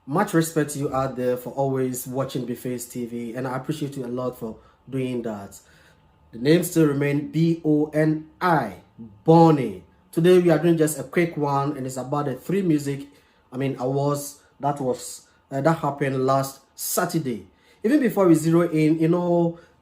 Much respect to you out there for always watching BeFace TV, and I appreciate you a lot for doing that. The name still remains Boni, Bonnie. Today we are doing just a quick one, and it's about the three music, awards that happened last Saturday. Even before we zero in,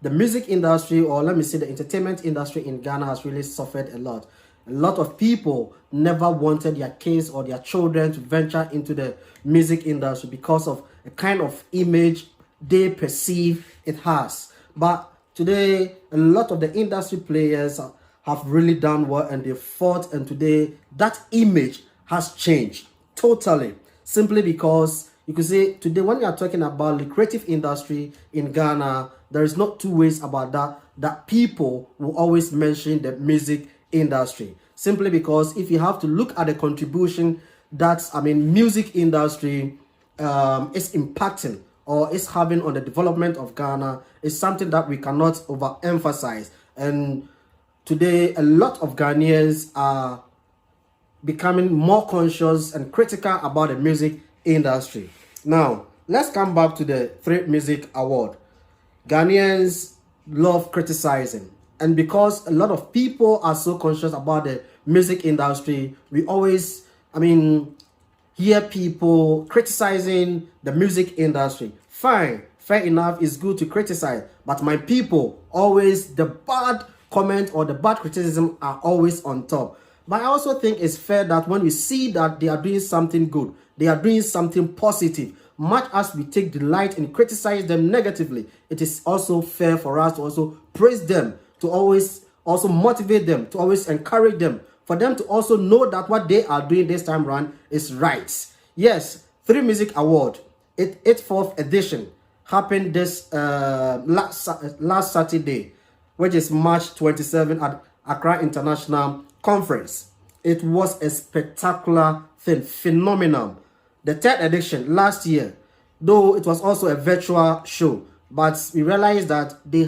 the music industry, or let me say the entertainment industry in Ghana, has really suffered a lot. A lot of people never wanted their kids or their children to venture into the music industry because of a kind of image they perceive it has. But today, a lot of the industry players have really done well and they fought, and today that image has changed totally. Simply because you could say today, when you are talking about the creative industry in Ghana, there is not two ways about that people will always mention the music industry. Simply because if you have to look at the contribution that music industry is impacting or is having on the development of Ghana, is something that we cannot overemphasize. And today, a lot of Ghanaians are becoming more conscious and critical about the music industry. Now, let's come back to the Three Music Award. Ghanaians love criticizing, and because a lot of people are so conscious about the music industry, we always, hear people criticizing the music industry. Fine, fair enough, it's good to criticize, but my people, always the bad comment or the bad criticism are always on top. But I also think it's fair that when we see that they are doing something good, they are doing something positive, much as we take delight in criticize them negatively, it is also fair for us to also praise them, to always also motivate them, to always encourage them, for them to also know that what they are doing this time around is right. Yes, Three Music Award, 84th edition, happened this last Saturday, which is March 27 at Accra International Conference. It was a spectacular thing, phenomenal. The third edition last year, though it was also a virtual show, but we realized that they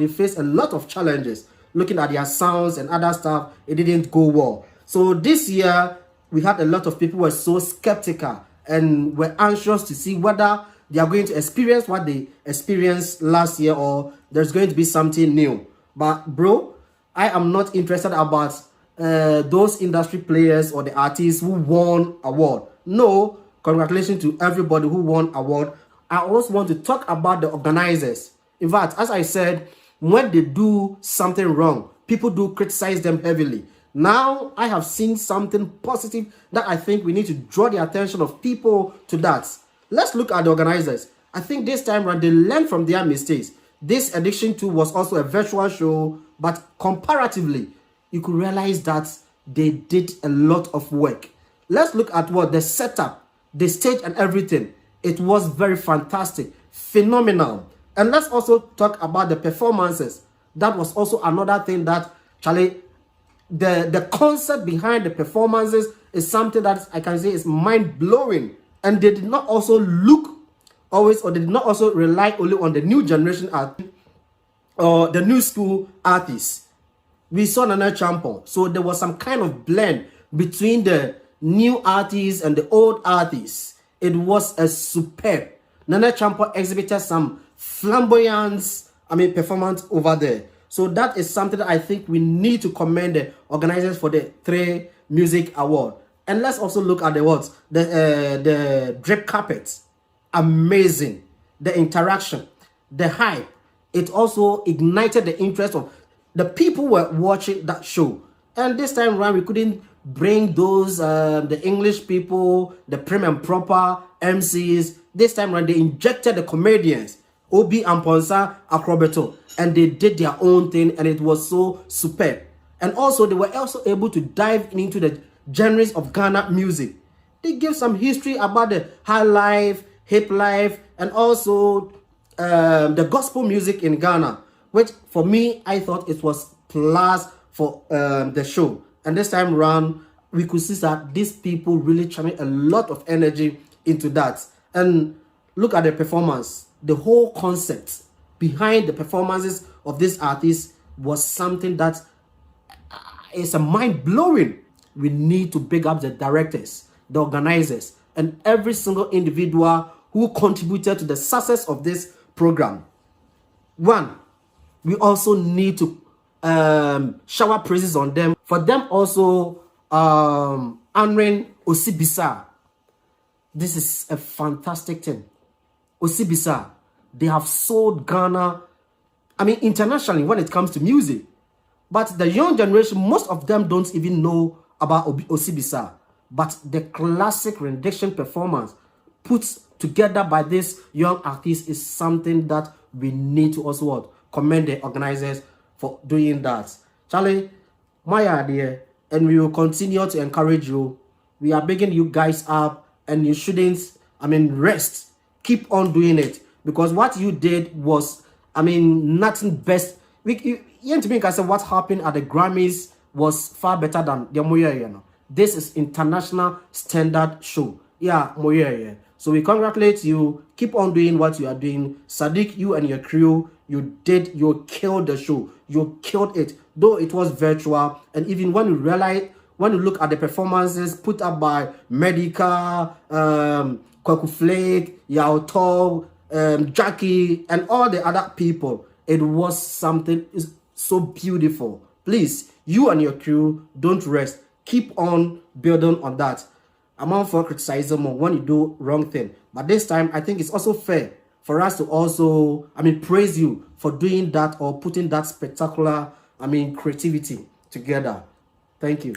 faced a lot of challenges. Looking at their sounds and other stuff, it didn't go well. So this year, we had a lot of people who were so skeptical and were anxious to see whether they are going to experience what they experienced last year or there's going to be something new. But bro, I am not interested about those industry players or the artists who won award. No, congratulations to everybody who won award. I also want to talk about the organizers. In fact, as I said, when they do something wrong, people do criticize them heavily. Now, I have seen something positive that I think we need to draw the attention of people to that. Let's look at the organizers. I think this time around, they learned from their mistakes. This edition too was also a virtual show, but comparatively, you could realize that they did a lot of work. Let's look at what the setup, the stage and everything. It was very fantastic, phenomenal. And let's also talk about the performances. That was also another thing that, Charlie, the concept behind the performances is something that I can say is mind-blowing. And they did not also look always, or they did not also rely only on the new generation art or the new school artists. We saw Nana Champon. So there was some kind of blend between the new artists and the old artists. It was a superb. Nana Champon exhibited some flamboyance, performance over there. So that is something that I think we need to commend the organizers for the Three Music Award. And let's also look at the words, the drip carpets, amazing. The interaction, the hype, it also ignited the interest of the people who were watching that show. And this time around, we couldn't bring those the English people, the prim and proper MCs. This time around, they injected the comedians, Obi and Ponsa Akrobeto, and they did their own thing, and it was so superb. And also, they were also able to dive into the genres of Ghana music. They gave some history about the high life, hip life, and also the gospel music in Ghana, which for me, I thought it was plus for the show. And this time around, we could see that these people really channel a lot of energy into that. And look at the performance. The whole concept behind the performances of these artists was something that is a mind-blowing. We need to big up the directors, the organizers, and every single individual who contributed to the success of this program. One, we also need to shower praises on them for them also honoring Osibisa. This is a fantastic thing. Osibisa, they have sold Ghana, I mean, internationally when it comes to music. But the young generation, most of them don't even know about Osibisa. But the classic rendition performance put together by this young artist is something that we need to also commend the organizers for doing that. Charlie, my idea, and we will continue to encourage you. We are begging you guys up, and you shouldn't, rest. Keep on doing it, because what you did was, nothing best. You can say what happened at the Grammys was far better than the Moya. This is international standard show. Yeah, Moya. So we congratulate you. Keep on doing what you are doing. Sadiq, you and your crew, you killed the show. You killed it. Though it was virtual, and even when you look at the performances put up by Medica, Kwaku Flake, Yao Tov, Jackie, and all the other people, it was something so beautiful. Please, you and your crew, don't rest. Keep on building on that. I'm all for criticism when you do wrong thing. But this time, I think it's also fair for us to also, praise you for doing that or putting that spectacular, creativity together. Thank you.